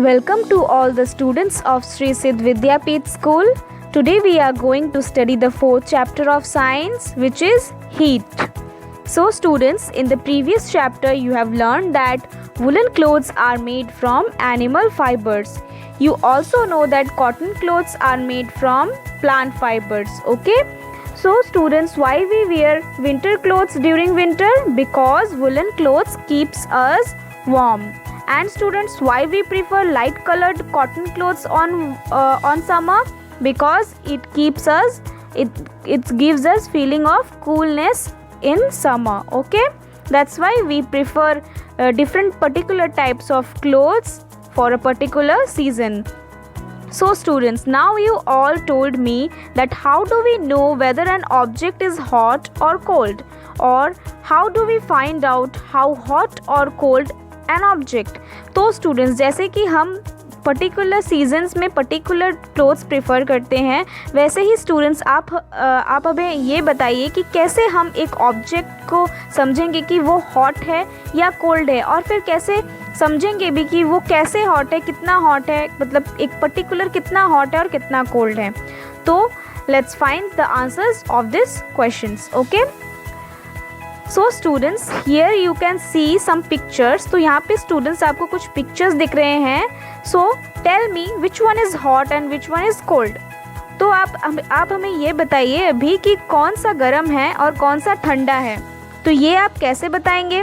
Welcome to all the students of Sri Siddh Vidyapeeth School. Today we are going to study the fourth chapter of science, which is heat. So students, in the previous chapter you have learned that woolen clothes are made from animal fibers. You also know that cotton clothes are made from plant fibers. Okay? So students, why we wear winter clothes during winter? Because woolen clothes keeps us warm. And students, why we prefer light colored cotton clothes on summer? Because it gives us feeling of coolness in summer. Okay, that's why we prefer different particular types of clothes for a particular season. So students, now you all told me that how do we know whether an object is hot or cold, or how do we find out how hot or cold an object. तो students, जैसे कि हम particular seasons में particular clothes prefer करते हैं, वैसे ही students आप हमें ये बताइए कि कैसे हम एक ऑब्जेक्ट को समझेंगे कि वो हॉट है या कोल्ड है, और फिर कैसे समझेंगे भी कि वो कैसे हॉट है, कितना हॉट है, मतलब एक पर्टिकुलर कितना हॉट है और कितना कोल्ड है. तो let's find the answers of this questions. Okay, so students, here you can see some pictures. तो यहाँ पे स्टूडेंट्स आपको कुछ पिक्चर्स दिख रहे हैं. So tell me which one is hot and which one is cold. तो आप हमें ये बताइए अभी कि कौन सा गर्म है और कौन सा ठंडा है. तो ये आप कैसे बताएंगे?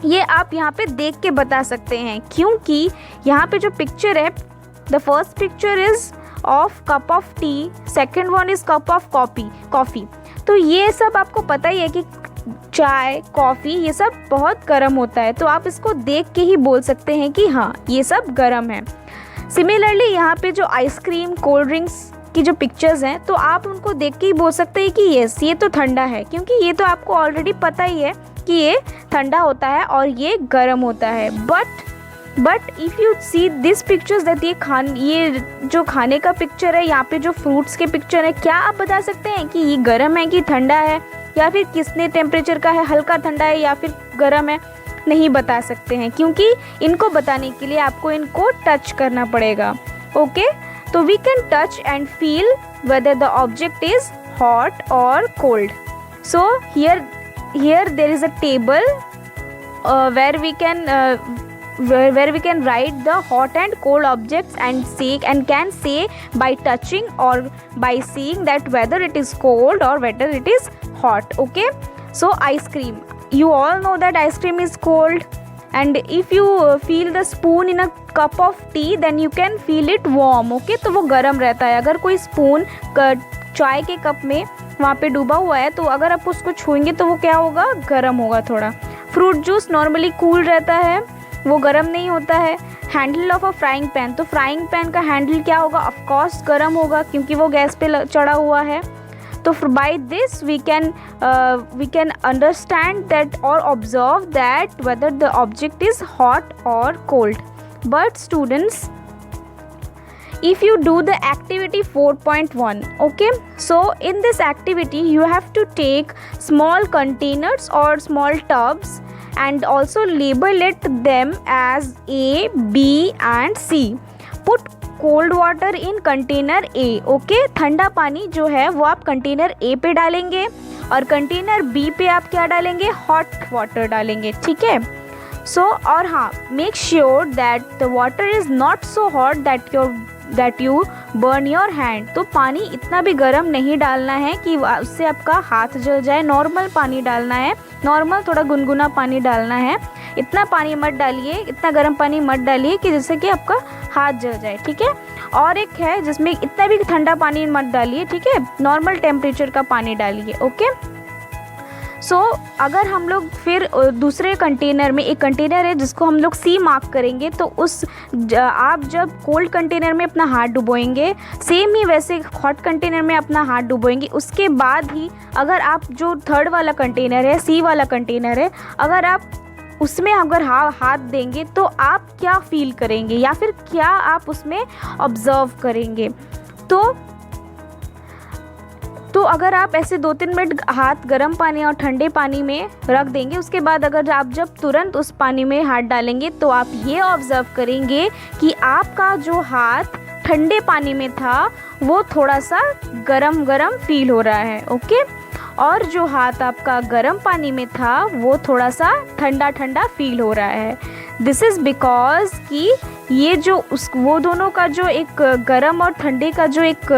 ये आप यहाँ पे देख के बता सकते हैं, क्योंकि यहाँ पे जो पिक्चर है, the first picture is of cup of T, second one is cup of coffee. तो ये सब आपको पता ही है कि चाय, कॉफ़ी, ये सब बहुत गर्म होता है. तो आप इसको देख के ही बोल सकते हैं कि हाँ, ये सब गर्म है. सिमिलरली यहाँ पे जो आइसक्रीम, कोल्ड ड्रिंक्स की जो पिक्चर्स हैं, तो आप उनको देख के ही बोल सकते हैं कि यस, ये तो ठंडा है, क्योंकि ये तो आपको ऑलरेडी पता ही है कि ये ठंडा होता है और ये गर्म होता है. But if you see this pictures that ये जो खाने का पिक्चर है, यहाँ पे जो फ्रूट्स के पिक्चर है, क्या आप बता सकते हैं कि ये गर्म है कि ठंडा है, या फिर कितने टेम्परेचर का है, हल्का ठंडा है या फिर गर्म है? नहीं बता सकते हैं, क्योंकि इनको बताने के लिए आपको इनको टच करना पड़ेगा. ओके, तो we can touch and feel whether the object is hot और cold. So here there is a table where we can write the hot and cold objects and can say by touching or by seeing that whether it is cold or whether it is hot. Okay, so ice cream, you all know that ice cream is cold, and if you feel the spoon in a cup of tea then you can feel it warm. Okay, तो वो गर्म रहता है. अगर कोई spoon चाय के cup में वहाँ पे डूबा हुआ है, तो अगर आप उसको छूएंगे तो वो क्या होगा? गर्म होगा थोड़ा. फ्रूट जूस नॉर्मली कूल रहता है, वो गर्म नहीं होता है. Handle of a frying pan, तो फ्राइंग पैन का हैंडल क्या होगा? ऑफ कोर्स गर्म होगा, क्योंकि वो गैस पे चढ़ा हुआ है. तो by this we can understand that और observe that whether the object is hot और cold. But students, if you do the activity 4.1, okay, so in this activity you have to take small containers or small tubs and also label them as A, B and C. Put cold water in container A. okay, ठंडा पानी जो है वो आप container A पे डालेंगे, और container B पे आप क्या डालेंगे? हॉट वाटर डालेंगे. ठीक है. सो और हाँ, make sure that the water is not so hot that you burn your hand. तो पानी इतना भी गर्म नहीं डालना है कि उससे आपका हाथ जल जाए. नॉर्मल पानी डालना है, नॉर्मल थोड़ा गुनगुना पानी डालना है. इतना पानी मत डालिए, इतना गर्म पानी मत डालिए कि जिससे कि आपका हाथ जल जाए. ठीक है. और एक है जिसमें इतना भी ठंडा पानी मत डालिए. ठीक है, नॉर्मल टेम्परेचर का पानी डालिए. ओके. सो अगर हम लोग फिर दूसरे कंटेनर में, एक कंटेनर है जिसको हम लोग सी मार्क करेंगे, तो आप जब कोल्ड कंटेनर में अपना हाथ डुबोएंगे, सेम ही वैसे हॉट कंटेनर में अपना हाथ डुबोएंगे. उसके बाद ही अगर आप जो थर्ड वाला कंटेनर है, सी वाला कंटेनर है, अगर आप उसमें हाथ देंगे तो आप क्या फील करेंगे, या फिर क्या आप उसमें ऑब्जर्व करेंगे? तो तो अगर आप ऐसे 2-3 मिनट हाथ गर्म पानी और ठंडे पानी में रख देंगे, उसके बाद अगर आप जब तुरंत उस पानी में हाथ डालेंगे तो आप ये ऑब्ज़र्व करेंगे कि आपका जो हाथ ठंडे पानी में था वो थोड़ा सा गरम गरम फील हो रहा है, ओके। और जो हाथ आपका गर्म पानी में था वो थोड़ा सा ठंडा ठंडा फील हो रहा है। दिस इज़ बिकॉज कि ये जो वो दोनों का जो एक गर्म और ठंडे का जो एक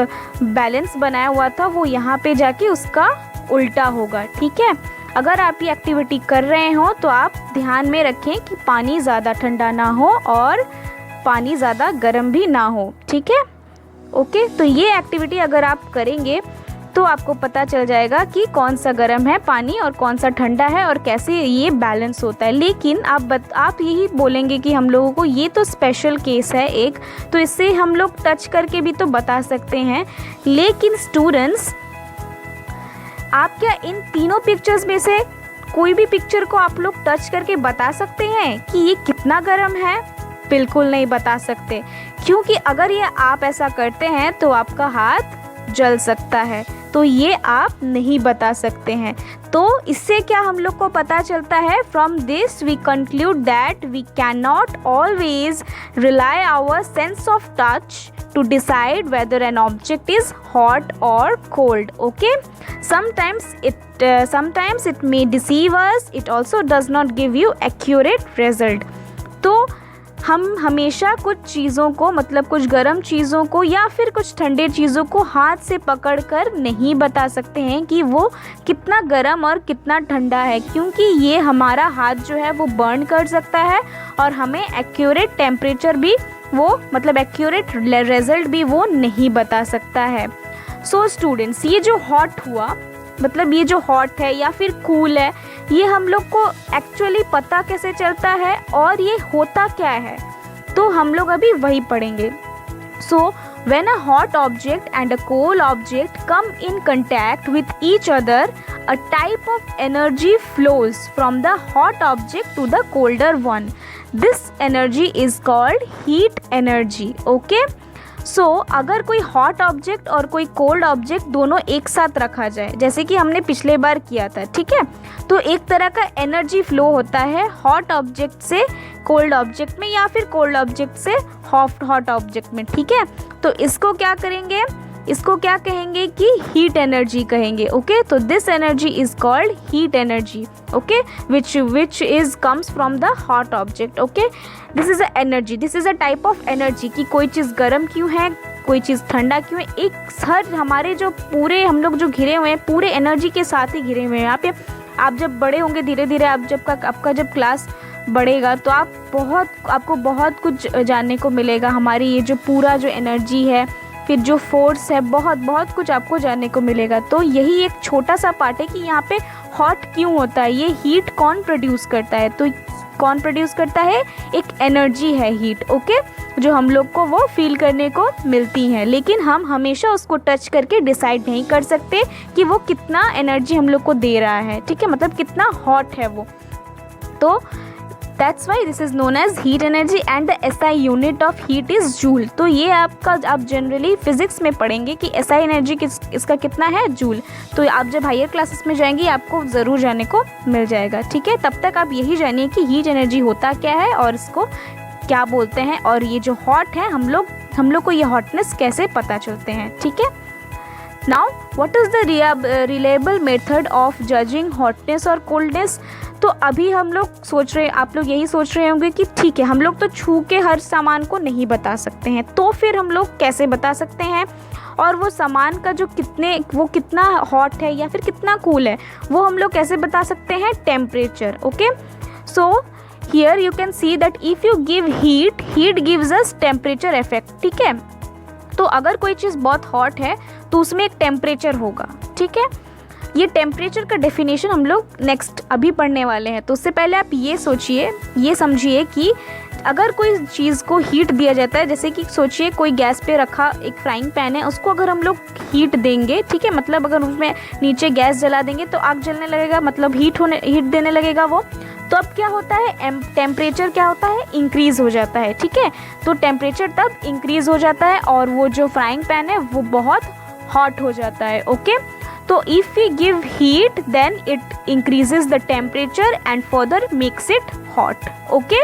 बैलेंस बनाया हुआ था वो यहाँ पे जाके उसका उल्टा होगा, ठीक है। अगर आप ये एक्टिविटी कर रहे हो तो आप ध्यान में रखें कि पानी ज़्यादा ठंडा ना हो और पानी ज़्यादा गर्म भी ना हो, ठीक है, ओके। तो ये एक्टिविटी अगर आप करेंगे तो आपको पता चल जाएगा कि कौन सा गर्म है पानी और कौन सा ठंडा है और कैसे ये बैलेंस होता है। लेकिन आप यही बोलेंगे कि हम लोगों को ये तो स्पेशल केस है एक, तो इससे हम लोग टच करके भी तो बता सकते हैं। लेकिन स्टूडेंट्स, आप क्या इन तीनों पिक्चर्स में से कोई भी पिक्चर को आप लोग टच करके बता सकते हैं कि ये कितना गर्म है? बिल्कुल नहीं बता सकते, क्योंकि अगर ये आप ऐसा करते हैं तो आपका हाथ जल सकता है, तो ये आप नहीं बता सकते हैं। तो इससे क्या हम लोग को पता चलता है? From this we conclude that we can not always rely our sense of touch to decide whether an object is hot or cold, okay. Sometimes it may deceive us, it also does not give you accurate result. तो हम हमेशा कुछ चीज़ों को, मतलब कुछ गर्म चीज़ों को या फिर कुछ ठंडे चीज़ों को हाथ से पकड़कर नहीं बता सकते हैं कि वो कितना गर्म और कितना ठंडा है, क्योंकि ये हमारा हाथ जो है वो बर्न कर सकता है और हमें एक्यूरेट टेम्परेचर भी वो, मतलब एक्यूरेट रिजल्ट भी वो नहीं बता सकता है। सो स्टूडेंट्स, ये जो हॉट हुआ, मतलब ये जो हॉट है या फिर कूल है, ये हम लोग को एक्चुअली पता कैसे चलता है और ये होता क्या है, तो हम लोग अभी वही पढ़ेंगे। सो when a hot object and a cold object come in contact with each other, a type of energy flows from the hot object to the colder one. This energy is called heat energy, okay? सो अगर कोई hot object और कोई cold object दोनों एक साथ रखा जाए, जैसे कि हमने पिछले बार किया था, ठीक है, तो एक तरह का एनर्जी फ्लो होता है हॉट ऑब्जेक्ट से कोल्ड ऑब्जेक्ट में या फिर कोल्ड ऑब्जेक्ट से हॉट ऑब्जेक्ट में, ठीक है। तो इसको क्या करेंगे, इसको क्या कहेंगे कि हीट एनर्जी कहेंगे, ओके। तो this energy is called heat energy, okay, which is comes from the hot object, okay. This is a energy, this is a type of energy कि कोई चीज़ गर्म क्यों है, कोई चीज़ ठंडा क्यों है। एक हर हमारे जो पूरे हम लोग जो घिरे हुए हैं पूरे एनर्जी के साथ ही घिरे हुए हैं। यहाँ पे आप जब बड़े होंगे धीरे धीरे, आपका जब क्लास बढ़ेगा तो आपको बहुत कुछ जानने को मिलेगा। हमारी ये जो पूरा जो एनर्जी है, फिर जो फोर्स है, बहुत कुछ आपको जानने को मिलेगा। तो यही एक छोटा सा पार्ट है कि यहाँ पे हॉट क्यों होता है, ये हीट कौन प्रोड्यूस करता है। तो कौन प्रोड्यूस करता है? एक एनर्जी है हीट, ओके, जो हम लोग को वो फील करने को मिलती है, लेकिन हम हमेशा उसको टच करके डिसाइड नहीं कर सकते कि वो कितना एनर्जी हम लोग को दे रहा है, ठीक है, मतलब कितना हॉट है वो। तो That's why this is known as heat energy and the SI unit of heat is joule. तो ये आप जनरली फिजिक्स में पढ़ेंगे कि SI एनर्जी इसका कितना है, जूल। तो आप जब हायर क्लासेस में जाएंगे आपको ज़रूर जानने को मिल जाएगा, ठीक है। तब तक आप यही जानिए कि हीट एनर्जी होता क्या है और इसको क्या बोलते हैं, और ये जो हॉट है हम लोग को ये हॉटनेस कैसे पता चलते हैं, ठीक है। Now what is the reliable method of judging hotness और कोल्डनेस। तो अभी हम लोग सोच रहे, आप लोग यही सोच रहे होंगे कि ठीक है, हम लोग तो छू के हर सामान को नहीं बता सकते हैं, तो फिर हम लोग कैसे बता सकते हैं, और वो सामान का जो कितना हॉट है या फिर कितना कूल है वो हम लोग कैसे बता सकते हैं? Temperature, okay. So here you can see that if you give heat gives us temperature effect, ठीक है। तो अगर कोई चीज़ बहुत हॉट है तो उसमें एक टेम्परेचर होगा, ठीक है। ये टेम्परेचर का डेफिनेशन हम लोग नेक्स्ट अभी पढ़ने वाले हैं। तो उससे पहले आप ये समझिए कि अगर कोई चीज़ को हीट दिया जाता है, जैसे कि सोचिए कोई गैस पे रखा एक फ्राइंग पैन है, उसको अगर हम लोग हीट देंगे, ठीक है, मतलब अगर उसमें नीचे गैस जला देंगे तो आग जलने लगेगा, मतलब हीट देने लगेगा वो। तो अब क्या होता है, टेम्परेचर क्या होता है, इंक्रीज़ हो जाता है, ठीक है। तो टेम्परेचर तब इंक्रीज़ हो जाता है और वो जो फ्राइंग पैन है वो बहुत हॉट हो जाता है, ओके। तो if we give heat then it increases the temperature and further makes it hot. Okay,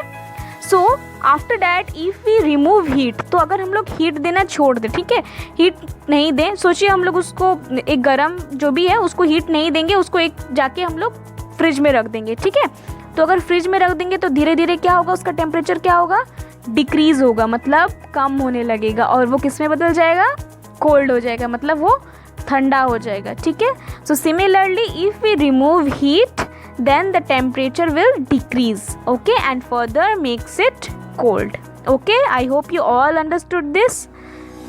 so after that if we remove heat, तो अगर हम लोग हीट देना छोड़ दें, ठीक है, हीट नहीं दें, सोचिए हम लोग उसको एक गरम जो भी है उसको हीट नहीं देंगे, उसको एक जाके हम लोग फ्रिज में रख देंगे, ठीक है. तो अगर फ्रिज में रख देंगे तो धीरे धीरे क्या होगा, उसका टेम्परेचर क्या होगा, डिक्रीज़ होगा, मतलब कम होने लगेगा, और वो किस में बदल जाएगा, कोल्ड हो जाएगा, मतलब वो ठंडा हो जाएगा, ठीक है. So similarly if we remove heat then the temperature will decrease, okay, and further makes it cold. Okay, I hope you all understood this.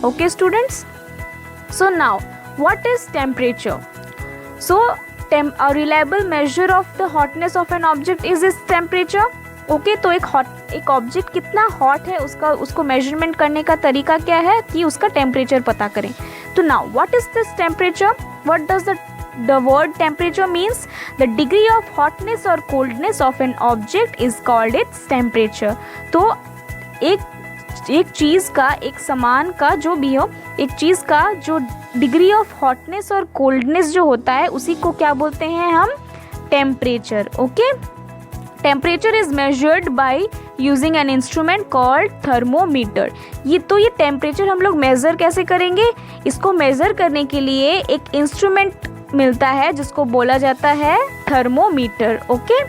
Okay students, so now what is temperature? So a reliable measure of the hotness of an object is its temperature. Okay, तो एक object कितना hot है उसको measurement करने का तरीका क्या है कि उसका टेम्परेचर पता करें. तो now what is this temperature, what does the word temperature means the degree of hotness or coldness of an object is called its temperature. तो एक चीज़ का, एक सामान का जो भी हो, एक चीज़ का जो डिग्री ऑफ हॉटनेस और कोल्डनेस जो होता है उसी को क्या बोलते हैं हम, temperature. Okay, temperature is measured by using an instrument called thermometer. ये टेम्परेचर हम लोग मेज़र कैसे करेंगे, इसको मेज़र करने के लिए एक इंस्ट्रूमेंट मिलता है जिसको बोला जाता है thermometer. Okay,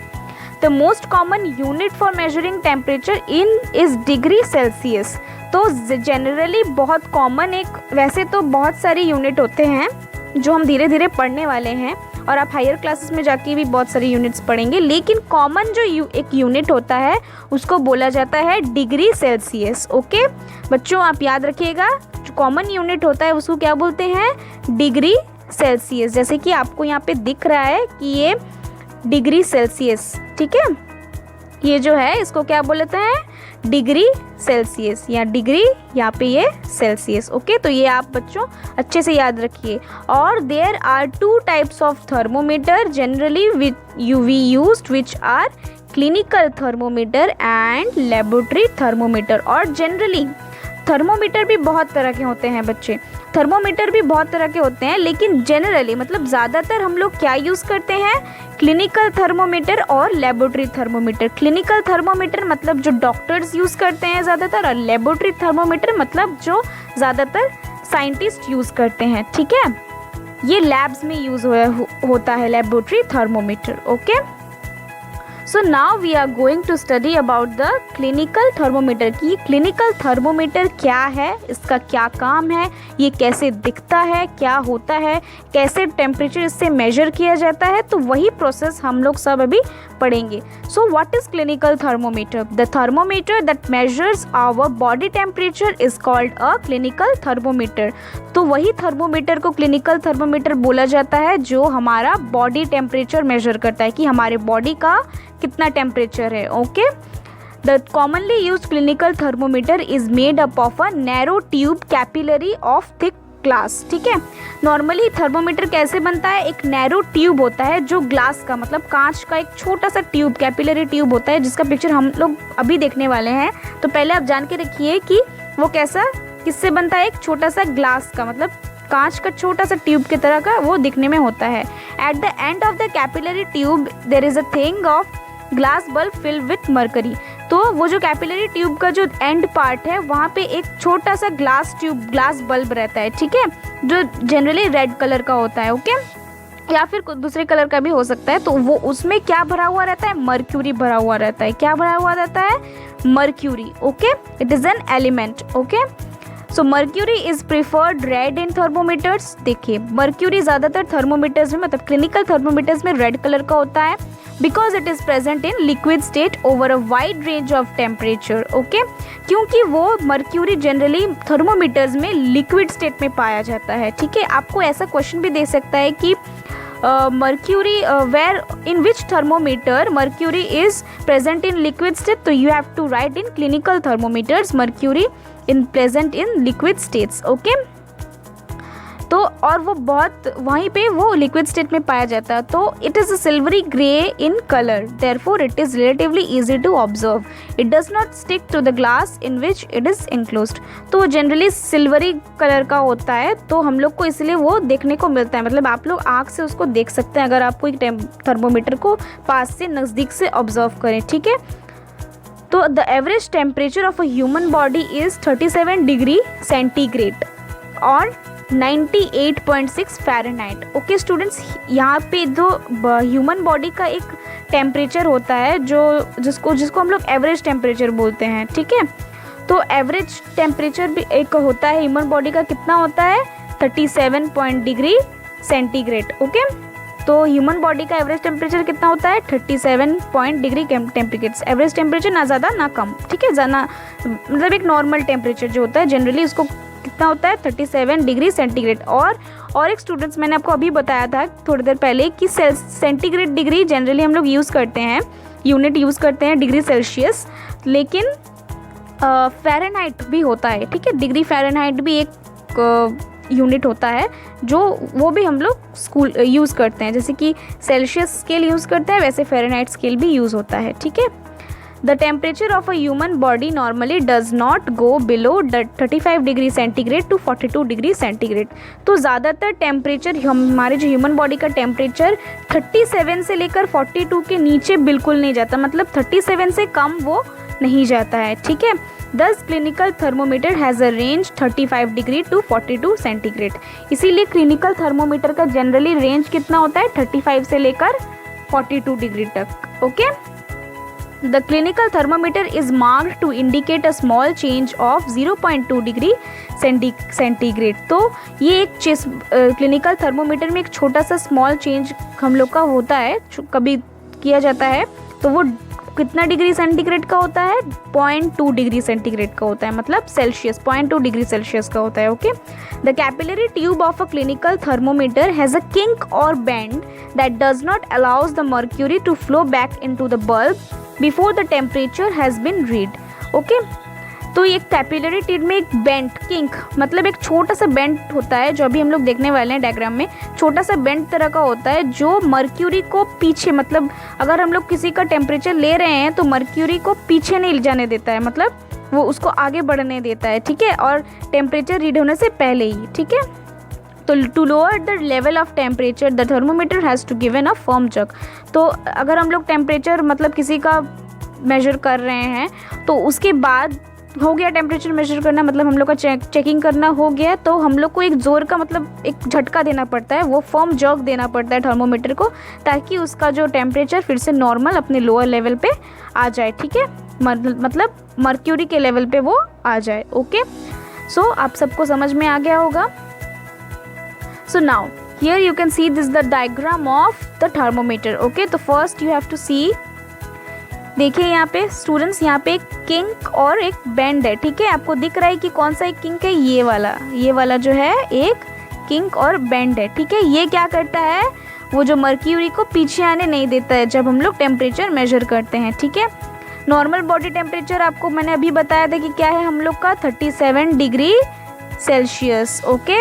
the most common unit for measuring temperature in is degree Celsius. तो जनरली बहुत कॉमन, वैसे तो बहुत सारे यूनिट होते हैं जो हम धीरे धीरे पढ़ने वाले हैं, और आप हायर क्लासेस में जाके भी बहुत सारे यूनिट्स पढ़ेंगे, लेकिन कॉमन जो एक यूनिट होता है उसको बोला जाता है डिग्री सेल्सियस. ओके बच्चों, आप याद रखिएगा, जो कॉमन यूनिट होता है उसको क्या बोलते हैं, डिग्री सेल्सियस. जैसे कि आपको यहाँ पे दिख रहा है कि ये डिग्री सेल्सियस, ठीक है, ये जो है इसको क्या बोलते हैं, डिग्री सेल्सियस, या डिग्री यहाँ पे ये सेल्सियस. ओके, तो ये आप बच्चों अच्छे से याद रखिए. और there are 2 types of thermometer generally we used which are clinical thermometer and laboratory thermometer. और जनरली थर्मोमीटर भी बहुत तरह के होते हैं बच्चे, थर्मोमीटर भी बहुत तरह के होते हैं, लेकिन जनरली मतलब ज़्यादातर हम लोग क्या यूज़ करते हैं, क्लिनिकल थर्मोमीटर और लेबोरेटरी थर्मोमीटर. क्लिनिकल थर्मोमीटर मतलब जो डॉक्टर्स यूज़ करते हैं ज़्यादातर, और लेबोरेटरी थर्मोमीटर मतलब जो ज़्यादातर साइंटिस्ट यूज़ करते हैं, ठीक है, ये लैब्स में यूज़ होता है laboratory thermometer. Okay, so now we are going to study about the clinical thermometer कि क्लिनिकल थर्मोमीटर क्या है, इसका क्या काम है, ये कैसे दिखता है, क्या होता है, कैसे टेम्परेचर इससे मेजर किया जाता है. तो वही प्रोसेस हम लोग सब अभी पढ़ेंगे. So what is clinical thermometer, the thermometer that measures our body temperature is called a clinical thermometer. तो वही थर्मोमीटर को क्लिनिकल थर्मोमीटर बोला जाता है जो हमारा बॉडी टेम्परेचर मेजर करता है कि हमारे बॉडी का कितना टेम्परेचर है. Okay, the commonly used clinical thermometer is made up of a narrow tube capillary of thick glass. ठीक है, नॉर्मली थर्मोमीटर कैसे बनता है, एक नैरो ट्यूब होता है जो ग्लास का मतलब कांच का एक छोटा सा ट्यूब, कैपिलरी ट्यूब होता है, जिसका पिक्चर हम लोग अभी देखने वाले हैं. तो पहले आप जान के रखिए कि वो कैसा, किससे बनता है, एक छोटा सा ग्लास का मतलब कांच का छोटा सा ट्यूब की तरह का वो दिखने में होता है. At the end of the capillary tube there is a thing of glass bulb filled with mercury. तो वो जो कैपिलरी ट्यूब का जो एंड पार्ट है वहाँ पे एक छोटा सा ग्लास बल्ब रहता है, ठीक है, जो जनरली रेड कलर का होता है. ओके, या फिर दूसरे कलर का भी हो सकता है. तो वो उसमें क्या भरा हुआ रहता है, मर्क्यूरी भरा हुआ रहता है. क्या भरा हुआ रहता है, mercury. Okay, it is an element. Okay, so mercury is preferred red in thermometers. देखिए मर्क्यूरी ज़्यादातर थर्मोमीटर्स में मतलब क्लिनिकल थर्मोमीटर्स में रेड कलर का होता है because it is present in liquid state over a wide range of temperature. Okay, क्योंकि वो मर्क्यूरी जनरली थर्मोमीटर्स में लिक्विड स्टेट में पाया जाता है. ठीक है, आपको ऐसा क्वेश्चन भी दे सकता है कि mercury where in which thermometer mercury is present in liquid state. तो you have to write in clinical thermometers mercury in present in liquid states. Okay, तो और वो बहुत वहीं पे वो लिक्विड स्टेट में पाया जाता है, तो it is a silvery grey in colour, therefore it is relatively easy to observe, it does not stick to the glass in which it is enclosed. तो वो जनरली सिल्वरी कलर का होता है, तो हम लोग को इसलिए वो देखने को मिलता है, मतलब आप लोग आँख से उसको देख सकते हैं अगर आपको एक थर्मोमीटर को पास से नज़दीक से ऑब्जर्व करें, ठीक है। तो the average temperature of a human body is 37 degree centigrade और 98.6 फ़ारेनहाइट। ओके स्टूडेंट्स, यहाँ पे जो ह्यूमन बॉडी का एक टेम्परेचर होता है जिसको हम लोग एवरेज टेम्परेचर बोलते हैं, ठीक है। तो एवरेज टेम्परेचर भी एक होता है ह्यूमन बॉडी का, कितना होता है 37 डिग्री सेंटीग्रेड। ओके, तो ह्यूमन बॉडी का एवरेज टेम्परेचर कितना होता है 37 डिग्री टेम्परेचर, एवरेज टेम्परेचर ना ज़्यादा ना कम, ठीक है, ज़्यादा मतलब एक नॉर्मल टेम्परेचर जो होता है जनरली उसको कितना होता है 37 डिग्री सेंटीग्रेड। और एक स्टूडेंट्स मैंने आपको अभी बताया था थोड़ी देर पहले कि सेंटीग्रेड डिग्री जनरली हम लोग यूज़ करते हैं, यूनिट यूज़ करते हैं डिग्री सेल्सियस, लेकिन फ़ारेनहाइट भी होता है, ठीक है, डिग्री फ़ारेनहाइट भी एक यूनिट होता है जो वो भी हम लोग स्कूल यूज़ करते हैं, जैसे कि सेल्सियस स्केल यूज़ करते हैं वैसे फ़ारेनहाइट स्केल भी यूज़ होता है, ठीक है। The temperature of a human body normally does not go below 35 degree centigrade to 42 degree centigrade. तो ज़्यादातर टेम्परेचर हमारे जो ह्यूमन बॉडी का टेम्परेचर 37 से लेकर 42 के नीचे बिल्कुल नहीं जाता, मतलब 37 से कम वो नहीं जाता है, ठीक है। This clinical thermometer has a range 35 degree to 42 centigrade. इसीलिए क्लिनिकल थर्मोमीटर का जनरली रेंज कितना होता है 35 से लेकर 42 डिग्री तक। Okay, the clinical thermometer is marked to indicate a small change of 0.2 degree centigrade. तो ये एक क्लिनिकल थर्मोमीटर में एक छोटा सा स्मॉल चेंज हम लोग का होता है, कभी किया जाता है, तो वो कितना डिग्री सेंटीग्रेड का होता है 0.2 डिग्री सेंटीग्रेड का होता है, मतलब सेल्सियस 0.2 डिग्री सेल्सियस का होता है। Okay, the capillary tube of a clinical thermometer has a kink और bend that does not allows the mercury to flow back into the bulb before the temperature has been read. Okay, तो ये capillary tube में एक bent kink मतलब एक छोटा सा bent होता है, जो अभी हम लोग देखने वाले हैं डायग्राम में, छोटा सा बेंट तरह का होता है जो मर्क्यूरी को पीछे, मतलब अगर हम लोग किसी का टेम्परेचर ले रहे हैं तो मर्क्यूरी को पीछे नहीं जाने देता है, मतलब वो उसको आगे बढ़ने देता है, ठीक है, और टेम्परेचर रीड होने से पहले ही, ठीक है। तो to lower the level of temperature the thermometer has to given a firm check. तो अगर हम लोग टेम्परेचर मतलब किसी का मेजर कर रहे हैं तो उसके बाद हो गया टेम्परेचर मेजर करना, मतलब हम लोग का चेकिंग करना हो गया, तो हम लोग को एक ज़ोर का मतलब एक झटका देना पड़ता है, वो फर्म जर्क देना पड़ता है थर्मोमीटर को, ताकि उसका जो टेम्परेचर फिर से नॉर्मल अपने लोअर लेवल पे आ जाए, ठीक है, मतलब मर्क्यूरी के लेवल पे वो आ जाए। ओके, सो आप सबको समझ में आ गया होगा। So now here you can see this the diagram of the thermometer. Okay, तो फर्स्ट यू हैव टू सी, देखिए यहाँ पे स्टूडेंट्स, यहाँ पे एक किंक और एक बेंड है, ठीक है, आपको दिख रहा है कि कौन सा एक किंक है, ये वाला जो है एक किंक और बेंड है, ठीक है। ये क्या करता है, वो जो मर्क्यूरी को पीछे आने नहीं देता है जब हम लोग टेम्परेचर मेजर करते हैं, ठीक है। नॉर्मल बॉडी टेम्परेचर आपको मैंने अभी बताया था कि क्या है हम लोग का 37 डिग्री सेल्सियस। ओके,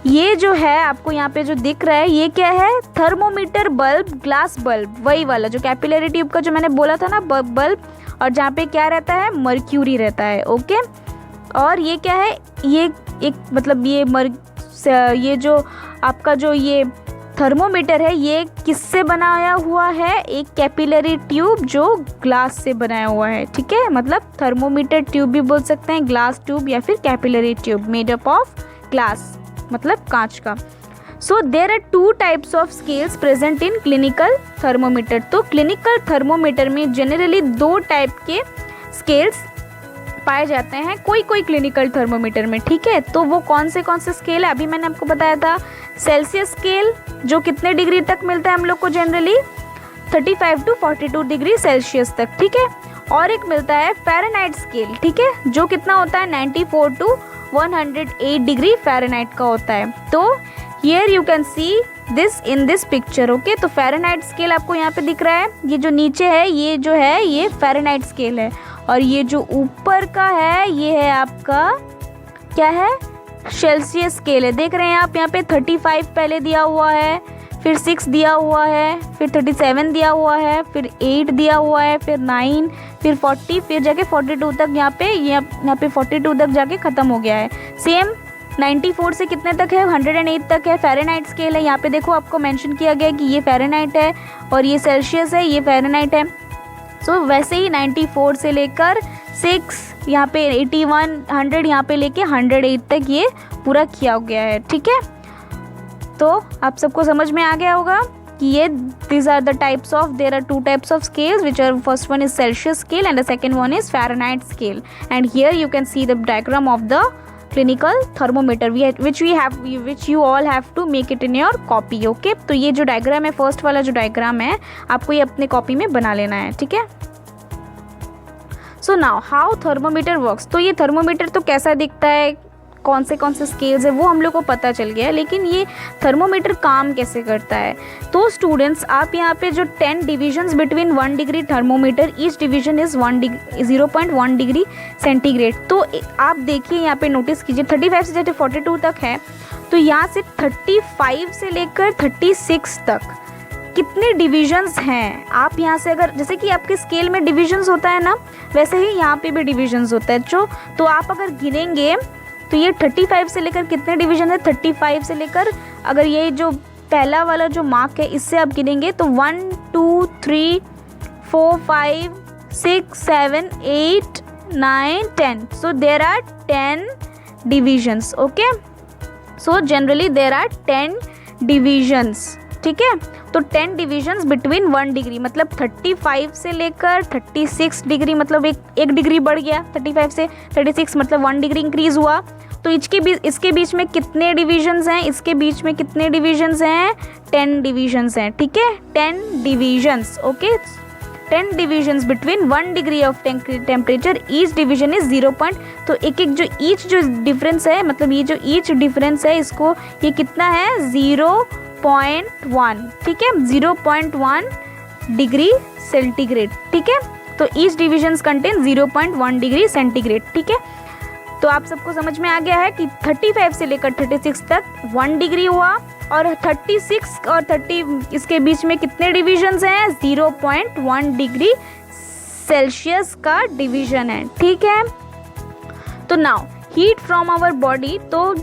ये जो है आपको यहाँ पे जो दिख रहा है ये क्या है, थर्मोमीटर बल्ब, ग्लास बल्ब, वही वाला जो कैपिलरी ट्यूब का जो मैंने बोला था ना बल्ब, और जहाँ पे क्या रहता है मर्क्यूरी रहता है। ओके, और ये क्या है, ये एक मतलब ये जो आपका जो ये थर्मोमीटर है ये किससे बनाया हुआ है, एक कैपिलरी ट्यूब जो ग्लास से बनाया हुआ है, ठीक है, मतलब थर्मोमीटर ट्यूब भी बोल सकते हैं, ग्लास ट्यूब या फिर capillary tube made up of glass, मतलब कांच का। So there are two types of scales present in clinical thermometer. तो क्लिनिकल थर्मोमीटर में जनरली दो टाइप के स्केल्स पाए जाते हैं कोई क्लिनिकल थर्मोमीटर में, ठीक है। तो वो कौन से स्केल है, अभी मैंने आपको बताया था सेल्सियस स्केल जो कितने डिग्री तक मिलता है हम लोग को जनरली 35 टू 42 डिग्री सेल्सियस तक, ठीक है। और एक मिलता है फ़ारेनहाइट स्केल, ठीक है, जो कितना होता है 94 टू 108 डिग्री फ़ारेनहाइट का होता है। तो here you can see this in this picture. Okay, तो फ़ारेनहाइट स्केल आपको यहाँ पे दिख रहा है, ये जो नीचे है ये जो है ये फ़ारेनहाइट स्केल है, और ये जो ऊपर का है ये है आपका क्या है सेल्सियस स्केल है, देख रहे हैं आप यहाँ पे 35 पहले दिया हुआ है, फिर 6 दिया हुआ है, फिर 37 दिया हुआ है, फिर 8 दिया हुआ है, फिर 9, फिर 40, फिर जाके 42 तक यहाँ पे 42 तक जाके ख़त्म हो गया है। सेम 94 से कितने तक है, 108 तक है। फ़ारेनहाइट स्केल है, यहाँ पे देखो आपको मेंशन किया गया है कि ये फ़ारेनहाइट है और ये सेल्सियस है, ये फ़ारेनहाइट है। सो वैसे ही 94 से लेकर 6 यहाँ पे 81, 100 यहाँ पे लेके 108 तक ये पूरा किया गया है, ठीक है। तो आप सबको समझ में आ गया होगा कि ये these are the types of, there are 2 types of scales, which are first one is Celsius scale and the second one is Fahrenheit scale. And here you can see the diagram of the clinical thermometer which you all have to make it in your copy, okay। तो ये जो diagram है, first वाला जो diagram है, आपको ये अपने कॉपी में बना लेना है, ठीक है। सो नाउ हाउ थर्मोमीटर वर्क्स। तो ये थर्मोमीटर तो कैसा दिखता है, कौन से स्केल्स है, वो हम लोग को पता चल गया, लेकिन ये थर्मोमीटर काम कैसे करता है। तो स्टूडेंट्स, आप यहाँ पे जो 10 divisions between 1 degree thermometer, each division is 0.1 degree centigrade. तो आप देखिए यहाँ पे, नोटिस कीजिए 35 से जैसे 42 तक है, तो यहाँ से 35 से लेकर 36 तक कितने डिविजन्स हैं। आप यहाँ से अगर, जैसे कि आपके स्केल में डिविजन्स होता है ना, वैसे ही यहाँ पे भी डिविजन्स होता है। तो आप अगर गिनेंगे तो ये 35 से लेकर कितने डिवीजन है, 35 से लेकर, अगर ये जो पहला वाला जो मार्क है इससे आप गिनेंगे तो 1 2 3 4 5 6 7 8 9 10। So there are 10 divisions, okay. So generally there are 10 divisions, ठीक है। तो 10 डिविजन्स बिटवीन 1 डिग्री, मतलब 35 से लेकर 36 डिग्री, मतलब एक डिग्री बढ़ गया। 35 से 36 मतलब 1 डिग्री इंक्रीज़ हुआ। तो इसके बीच में कितने डिविजन्स हैं, इसके बीच में कितने डिविजन्स हैं, 10 डिविजन्स हैं, ठीक है। 10 divisions, okay. 10 divisions between 1 degree of temperature, each division is 0. तो एक जो ईच जो डिफरेंस है, मतलब ये जो ईच डिफरेंस है, इसको ये कितना है 0.1, ठीक है, 0.1 डिग्री सेंटीग्रेड, ठीक है। तो each divisions contain 0.1 degree centigrade, ठीक है। तो आप सबको समझ में आ गया है कि 35 से लेकर 36 तक 1 डिग्री हुआ, और 36 और 30 इसके बीच में कितने डिविजन्स हैं, 0.1 डिग्री सेल्सियस का डिवीजन है, ठीक है। तो now heat from our body, तो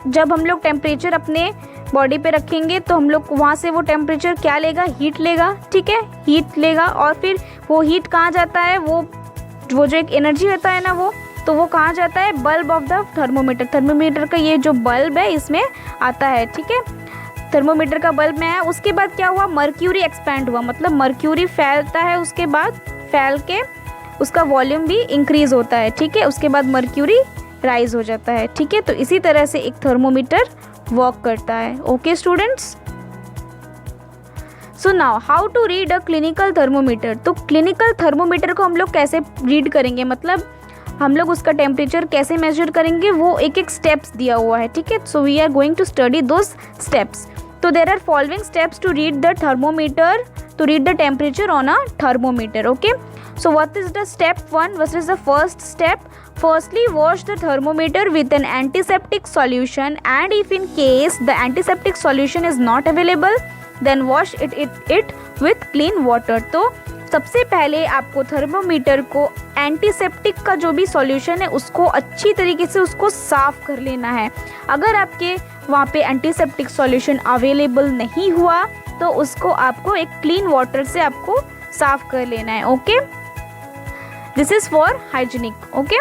जब हम लोग टेम्परेचर अपने बॉडी पे रखेंगे तो हम लोग वहाँ से वो टेम्परेचर क्या लेगा, हीट लेगा, ठीक है, हीट लेगा। और फिर वो हीट कहाँ जाता है, वो जो एक एनर्जी होता है ना, वो वो कहाँ जाता है, bulb of the thermometer. Thermometer का ये जो बल्ब है इसमें आता है, ठीक है, थर्मोमीटर का बल्ब में है। उसके बाद क्या हुआ, मर्क्यूरी एक्सपैंड हुआ, मतलब मर्क्यूरी फैलता है, उसके बाद फैल के उसका वॉल्यूम भी इंक्रीज होता है, ठीक है। उसके बाद मर्क्यूरी राइज हो जाता है, ठीक है। तो इसी तरह से एक थर्मोमीटर वर्क करता है, okay students. So now how to read a clinical thermometer. तो क्लिनिकल थर्मोमीटर को हम लोग कैसे रीड करेंगे, मतलब हम लोग उसका टेम्परेचर कैसे मेजर करेंगे, वो एक स्टेप्स दिया हुआ है, ठीक है। So we are going to study those steps. तो there are following steps to read the thermometer, to read the temperature on a thermometer, okay. So what is the step 1? What is the first step? Firstly, wash the thermometer with an antiseptic solution, and if in case the antiseptic solution is not available, then wash it with clean water. तो सबसे पहले आपको thermometer को antiseptic का जो भी solution है उसको अच्छी तरीके से उसको साफ़ कर लेना है। अगर आपके वहाँ पे एंटीसेप्टिक सॉल्यूशन अवेलेबल नहीं हुआ तो उसको आपको एक क्लीन वाटर से आपको साफ़ कर लेना है, okay. This is for hygienic, okay.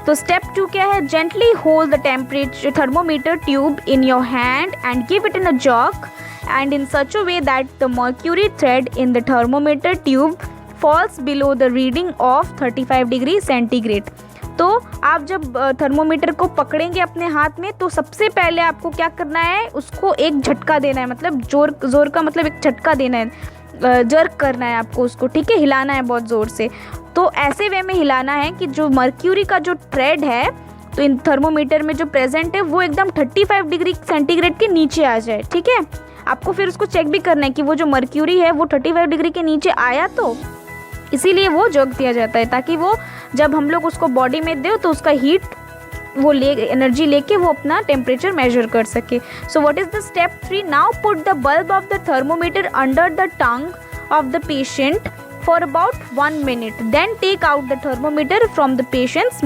तो स्टेप 2 क्या है, gently hold the temperature thermometer tube in your hand and give it in a jug and in such a way that the mercury thread in the thermometer tube falls below the reading of 35 degree centigrade. तो आप जब thermometer को पकड़ेंगे अपने हाथ में तो सबसे पहले आपको क्या करना है, उसको एक झटका देना है, मतलब जोर का मतलब एक झटका देना है, जर्क करना है आपको उसको, ठीक है, हिलाना है बहुत ज़ोर से। तो ऐसे वे में हिलाना है कि जो मर्क्यूरी का जो थ्रेड है तो इन थर्मोमीटर में जो प्रेजेंट है वो एकदम 35 डिग्री सेंटीग्रेड के नीचे आ जाए, ठीक है। आपको फिर उसको चेक भी करना है कि वो जो मर्क्यूरी है वो 35 डिग्री के नीचे आया, तो इसीलिए वो जग दिया जाता है ताकि वो जब हम लोग उसको बॉडी में दें तो उसका हीट वो एनर्जी लेके वो अपना टेम्परेचर मेजर कर सके. सो what is the step 3? Now put the bulb of the thermometer under the tongue of the patient for about 1 minute. Then take out the thermometer from the patient's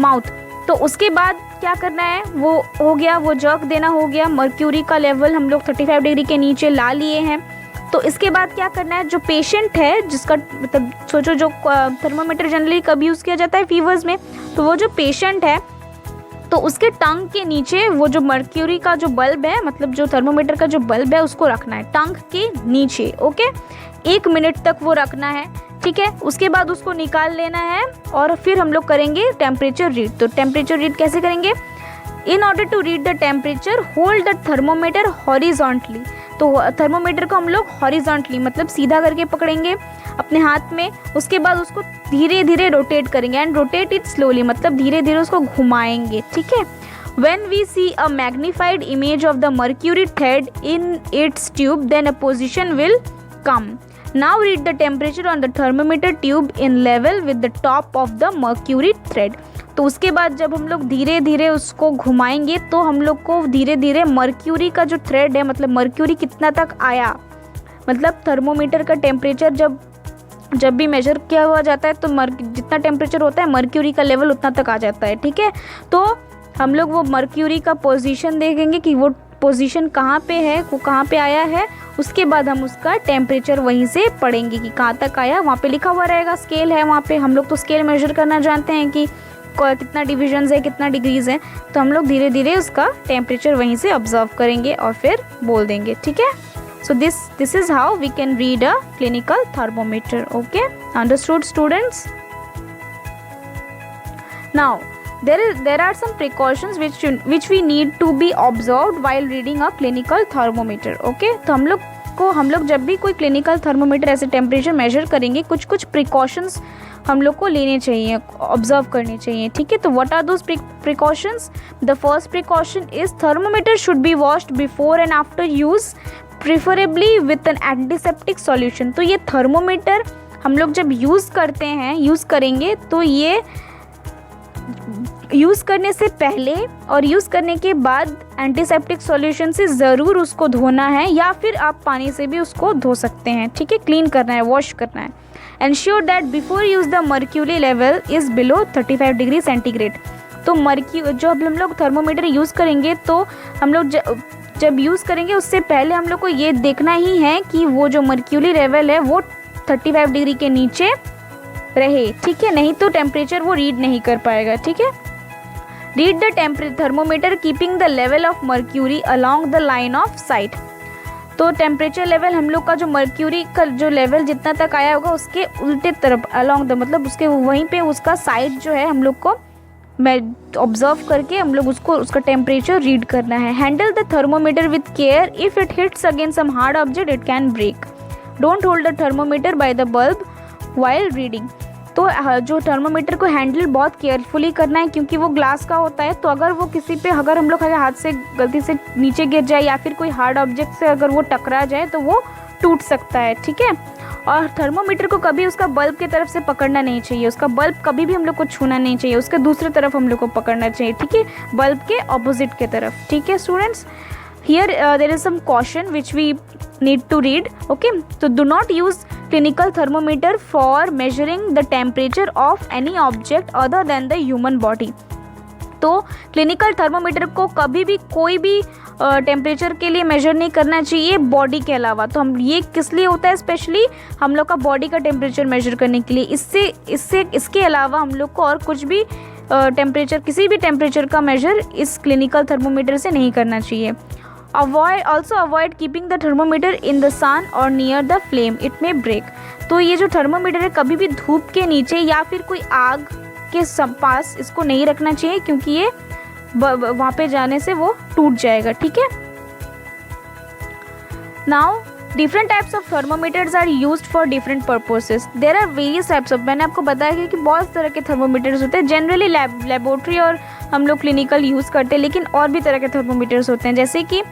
mouth. तो उसके बाद क्या करना है, वो हो गया, वो जर्क देना हो गया. मर्क्यूरी का लेवल हम लोग 35 डिग्री के नीचे ला लिए हैं. तो इसके बाद क्या करना है, जो पेशेंट है जिसका मतलब सोचो जो थर्मोमीटर जनरली कब यूज़ किया जाता है फीवर्स में, तो वो जो पेशेंट है तो उसके टंग के नीचे वो जो मर्क्यूरी का जो बल्ब है, मतलब जो थर्मोमीटर का जो बल्ब है उसको रखना है टंग के नीचे. ओके, 1 मिनट तक वो रखना है. ठीक है, उसके बाद उसको निकाल लेना है और फिर हम लोग करेंगे टेम्परेचर रीड. तो टेम्परेचर रीड कैसे करेंगे? In order to read the temperature hold the thermometer horizontally. तो थर्मोमीटर को हम लोग हॉरिजॉन्टली मतलब सीधा करके पकड़ेंगे अपने हाथ में. उसके बाद उसको धीरे धीरे रोटेट करेंगे एंड रोटेट इट स्लोली, मतलब धीरे धीरे उसको घुमाएंगे. ठीक है. When we see a magnified image of the mercury thread in its tube, then a position will come. Now read the temperature on the thermometer tube in level with the top of the mercury thread. तो उसके बाद जब हम लोग धीरे धीरे उसको घुमाएंगे तो हम लोग को धीरे धीरे मर्क्यूरी का जो थ्रेड है, मतलब मर्क्यूरी कितना तक आया, मतलब थर्मोमीटर का टेम्परेचर जब भी मेजर किया हुआ जाता है तो जितना टेम्परेचर होता है मर्क्यूरी का लेवल उतना तक आ जाता है. ठीक है, तो हम लोग वो मर्क्यूरी का पोजीशन देखेंगे कि वो पोजीशन कहाँ पे है, वो कहाँ पे आया है. उसके बाद हम उसका टेम्परेचर वहीं से पढ़ेंगे कि कहाँ तक आया. वहाँ पे लिखा हुआ रहेगा, स्केल है वहाँ पे. हम लोग तो स्केल मेजर करना जानते हैं कि कितना डिविजन्स है, कितना डिग्रीज है. तो हम लोग धीरे धीरे उसका टेम्परेचर वहीं से ऑब्जर्व करेंगे और फिर बोल देंगे. ठीक है. So this is how we can read a clinical thermometer. Okay, understood students? Now there are some precautions which we need to be observed while reading a clinical thermometer. Okay, तो हम लोग जब भी कोई clinical thermometer ऐसे temperature measure करेंगे कुछ precautions हम लोग को लेने चाहिए, ऑब्जर्व करने चाहिए. ठीक है, तो what are those precautions? The first precaution is thermometer should be washed before and after use, preferably with an antiseptic solution. तो ये थर्मोमीटर हम लोग जब यूज़ करेंगे तो ये यूज़ करने से पहले और यूज़ करने के बाद एंटीसेप्टिक सॉल्यूशन से ज़रूर उसको धोना है, या फिर आप पानी से भी उसको धो सकते हैं. ठीक है, क्लीन करना है, वॉश करना है. Ensure that before use the mercury level is below 35 degree centigrade. तो जो हम लोग थर्मोमीटर यूज़ करेंगे तो हम लोग जब यूज़ करेंगे उससे पहले हम लोग को ये देखना ही है कि वो जो मर्क्यूरी लेवल है वो 35 डिग्री के नीचे रहे. ठीक है, नहीं तो टेम्परेचर वो रीड नहीं कर पाएगा. ठीक है. Read the thermometer keeping the level of mercury along the line of site. तो टेम्परेचर लेवल हम लोग का जो मर्क्यूरी का जो लेवल जितना तक आया होगा उसके उल्टे तरफ अलॉन्ग द, मतलब उसके वहीं पे उसका साइड जो है हम लोग को ऑब्जर्व करके हम लोग उसका टेम्परेचर रीड करना है. Handle the thermometer with care. If it hits against some hard object it can break. Don't hold the thermometer by the bulb while reading. तो जो थर्मोमीटर को हैंडल बहुत केयरफुली करना है क्योंकि वो ग्लास का होता है. तो अगर वो अगर हम लोग हाथ से गलती से नीचे गिर जाए या फिर कोई हार्ड ऑब्जेक्ट से अगर वो टकरा जाए तो वो टूट सकता है. ठीक है. और थर्मोमीटर को कभी उसका बल्ब की तरफ से पकड़ना नहीं चाहिए, उसका बल्ब कभी भी हम लोग को छूना नहीं चाहिए, उसके दूसरी तरफ हम लोग को पकड़ना चाहिए. ठीक है, बल्ब के ऑपोजिट के तरफ. ठीक है students, here there is some caution which we need to read. Okay, so do not use clinical thermometer for measuring the temperature of any object other than the human body. तो clinical thermometer को कभी भी कोई भी temperature के लिए major नहीं करना चाहिए बॉडी के अलावा. तो हम ये किस लिए होता है, स्पेशली हम लोग का बॉडी का टेम्परेचर मेजर करने के लिए. इसके अलावा हम लोग को और कुछ भी टेम्परेचर, किसी भी टेम्परेचर का मेजर इस क्लिनिकल थर्मोमीटर से नहीं करना चाहिए. Avoid keeping the thermometer in the sun or near the flame. It may break. तो ये जो थर्मोमीटर है कभी भी धूप के नीचे या फिर कोई आग के पास इसको नहीं रखना चाहिए क्योंकि ये वहाँ पे जाने से वो टूट जाएगा. ठीक है. Now different types of thermometers are used for different purposes. There are various types of, मैंने आपको बताया कि बहुत तरह के थर्मोमीटर्स होते हैं. जनरली लेबोरेटरी और हम लोग क्लिनिकल यूज़ करते हैं, लेकिन और भी तरह के थर्मोमीटर्स होते हैं. जैसे कि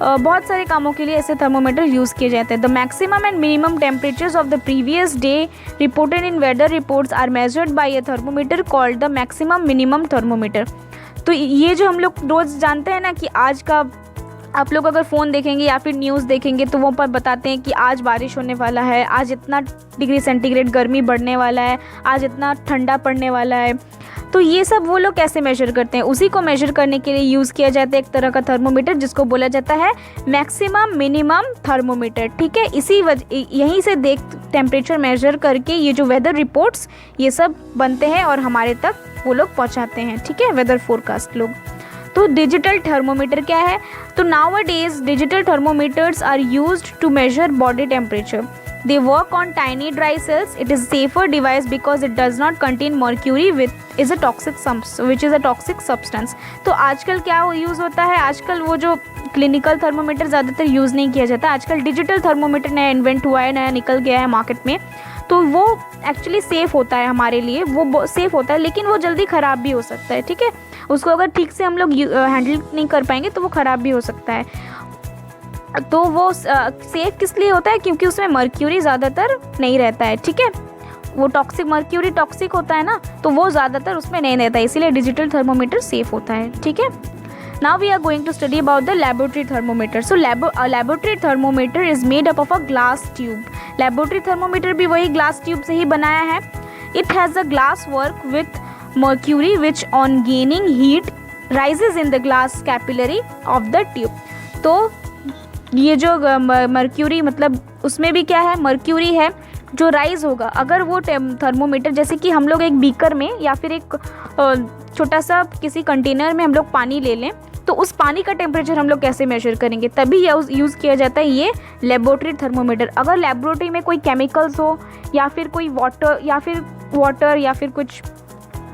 बहुत सारे कामों के लिए ऐसे थर्मोमीटर यूज़ किए जाते हैं। The maximum and minimum temperatures of the previous day reported in weather reports are measured by a thermometer called the maximum minimum thermometer. तो ये जो हम लोग रोज़ जानते हैं ना कि आज का, आप लोग अगर फ़ोन देखेंगे या फिर न्यूज़ देखेंगे तो वो पर बताते हैं कि आज बारिश होने वाला है, आज इतना डिग्री सेंटीग्रेड गर्मी बढ़ने वाला है, आज इतना ठंडा पड़ने वाला है। तो ये सब वो लोग कैसे मेजर करते हैं, उसी को मेजर करने के लिए यूज़ किया जाता है एक तरह का थर्मोमीटर जिसको बोला जाता है मैक्सिमम मिनिमम थर्मोमीटर। ठीक है, इसी यहीं से देख टेम्परेचर मेजर करके ये जो वेदर रिपोर्ट्स ये सब बनते हैं और हमारे तक वो लोग पहुँचाते हैं। ठीक है, वेदर फोरकास्ट लोग। तो डिजिटल थर्मोमीटर क्या है? तो nowadays digital thermometers are used to measure body temperature. They work on tiny dry cells. It is safer device because it does not contain mercury which is a toxic substance. तो आजकल क्या use होता है? आजकल वो जो clinical thermometer ज़्यादातर use नहीं किया जाता। आजकल डिजिटल थर्मोमीटर नया इन्वेंट हुआ है, नया निकल गया है मार्केट में। तो वो एक्चुअली सेफ़ होता है हमारे लिए, वो सेफ़ होता है, लेकिन वो जल्दी ख़राब भी हो सकता है। ठीक है, उसको अगर ठीक से हम लोग हैंडल नहीं कर पाएंगे तो वो ख़राब भी हो सकता है। तो वो सेफ किस लिए होता है? क्योंकि उसमें मर्क्यूरी ज़्यादातर नहीं रहता है। ठीक है, वो मर्क्यूरी टॉक्सिक होता है ना, तो वो ज़्यादातर उसमें नहीं रहता है, इसीलिए डिजिटल थर्मोमीटर सेफ होता है। ठीक है, now we are going to study about the laboratory thermometer. So laboratory thermometer is made up of a glass tube. Laboratory thermometer भी वही ग्लास ट्यूब से ही बनाया है। It has a glass work with mercury which on gaining heat rises in the glass capillary of the tube. तो ये जो mercury, मतलब उसमें भी क्या है, मर्क्यूरी है जो राइज़ होगा। अगर वो थर्मोमीटर, जैसे कि हम लोग एक बीकर में या फिर एक छोटा सा किसी कंटेनर में हम लोग पानी ले लें, तो उस पानी का टेम्परेचर हम लोग कैसे मेजर करेंगे? तभी यूज़ किया जाता है ये लेबोरेटरी थर्मोमीटर। अगर लेबोरेटरी में कोई केमिकल्स हो या फिर कोई वाटर या फिर कुछ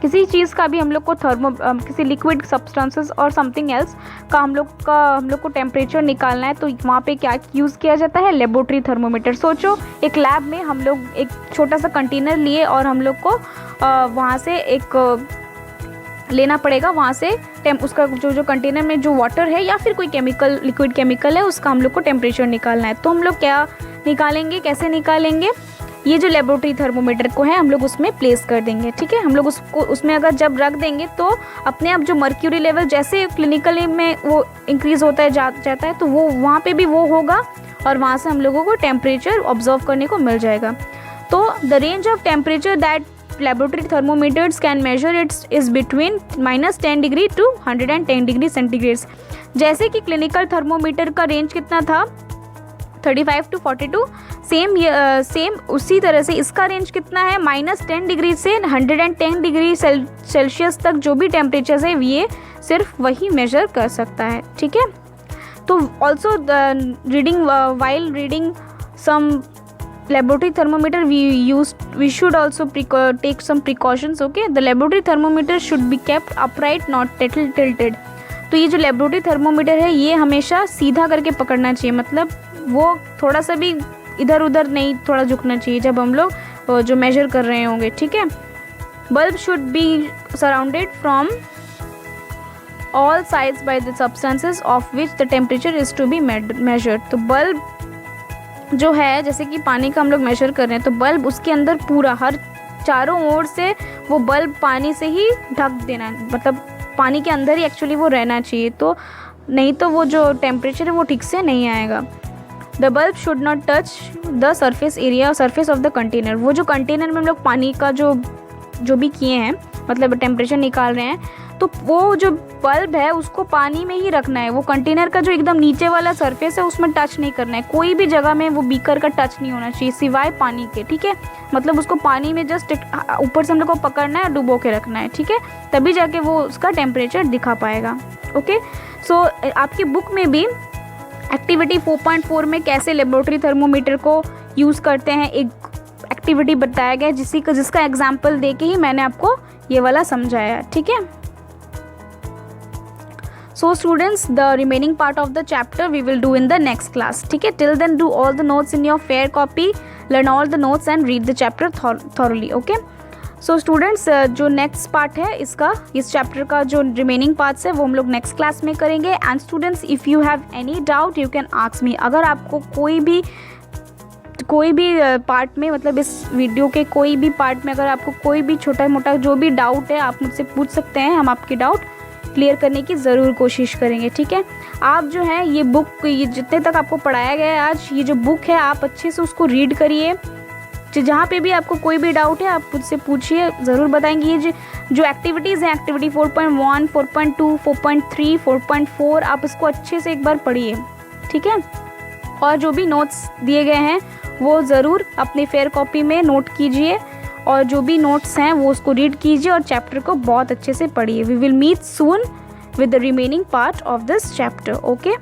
किसी चीज़ का भी हम लोग को किसी लिक्विड सब्सटेंसेस और समथिंग एल्स का हम लोग को टेम्परेचर निकालना है, तो वहाँ पे क्या यूज़ किया जाता है? Laboratory thermometer. सोचो, एक लैब में हम लोग एक छोटा सा कंटेनर लिए और हम लोग को वहाँ से एक लेना पड़ेगा, वहाँ से उसका जो कंटेनर में जो वाटर है या फिर कोई लिक्विड केमिकल है उसका हम लोग को टेम्परेचर निकालना है। तो हम लोग क्या निकालेंगे, कैसे निकालेंगे? ये जो लेबोरेटरी थर्मोमीटर को है हम लोग उसमें प्लेस कर देंगे। ठीक है, हम लोग उसको उसमें अगर जब रख देंगे तो अपने आप जो मर्क्यूरी लेवल जैसे क्लिनिकली में वो इंक्रीज़ होता है जाता है, तो वो वहाँ पे भी वो होगा और वहाँ से हम लोगों को टेम्परेचर ऑब्जर्व करने को मिल जाएगा। तो the range of temperature that laboratory thermometers can measure it is between -10 degree to 110 degree centigrade. जैसे कि क्लिनिकल थर्मोमीटर का रेंज कितना था, 35 to 42, सेम उसी तरह से इसका रेंज कितना है, -10 डिग्री से 110 डिग्री सेल्सियस तक जो भी टेम्परेचर है ये सिर्फ वही मेजर कर सकता है। ठीक है, तो also while reading some laboratory thermometer we should also take some precautions. Okay, the laboratory thermometer should be kept upright, not tilted. तो ये जो लेबोरेटरी थर्मोमीटर है ये हमेशा सीधा करके पकड़ना चाहिए, मतलब वो थोड़ा सा भी इधर उधर नहीं, थोड़ा झुकना चाहिए जब हम लोग जो मेजर कर रहे होंगे। ठीक है, bulb should be surrounded from all sides by the substances of which the temperature is to be measured. तो बल्ब जो है, जैसे कि पानी का हम लोग मेजर कर रहे हैं, तो बल्ब उसके अंदर पूरा हर चारों ओर से वो बल्ब पानी से ही ढक देना है, मतलब पानी के अंदर ही एक्चुअली वो रहना चाहिए, तो नहीं तो वो जो टेम्परेचर है वो ठीक से नहीं आएगा। The bulb should not touch the surface of the container. वो जो कंटेनर में हम लोग पानी का जो भी किए हैं, मतलब टेम्परेचर निकाल रहे हैं, तो वो जो बल्ब है उसको पानी में ही रखना है। वो कंटेनर का जो एकदम नीचे वाला सरफेस है उसमें टच नहीं करना है, कोई भी जगह में वो बीकर का टच नहीं होना चाहिए सिवाय पानी के। ठीक है, मतलब उसको पानी में जस्ट ऊपर से हम लोग को पकड़ना है, डुबो के रखना है। ठीक है, तभी जाके वो उसका टेम्परेचर दिखा पाएगा। ओके, सो आपकी बुक में भी एक्टिविटी 4.4 में कैसे लेबोरेटरी थर्मोमीटर को यूज़ करते हैं एक एक्टिविटी बताया गया, जिसका एग्जाम्पल दे के ही मैंने आपको ये वाला समझाया। ठीक है, so students, the remaining part of the chapter we will do in the next class. ठीक है, till then do all the notes in your fair copy, learn all the notes and read the chapter thoroughly. Okay, so students, जो next part है इसका, इस chapter का जो remaining parts है वो हम लोग नेक्स्ट क्लास में करेंगे। And students, if you have any doubt you can ask me. अगर आपको कोई भी पार्ट में, मतलब इस वीडियो के कोई भी पार्ट में अगर आपको कोई भी छोटा मोटा जो भी डाउट है आप मुझसे पूछ सकते हैं। हम आपके डाउट क्लियर करने की ज़रूर कोशिश करेंगे, ठीक है। आप जो है ये बुक, ये जितने तक आपको पढ़ाया गया है आज, ये जो बुक है आप अच्छे से उसको रीड करिए। जहाँ पे भी आपको कोई भी डाउट है आप मुझसे पूछिए, ज़रूर बताएंगे। ये जो एक्टिविटीज़ हैं, एक्टिविटी 4.1, 4.2, 4.3, 4.4, आप इसको अच्छे से एक बार पढ़िए, ठीक है। और जो भी नोट्स दिए गए हैं वो ज़रूर अपने फेयर कॉपी में नोट कीजिए, और जो भी नोट्स हैं वो उसको रीड कीजिए और चैप्टर को बहुत अच्छे से पढ़िए। We will meet soon with the remaining part of this chapter. Okay.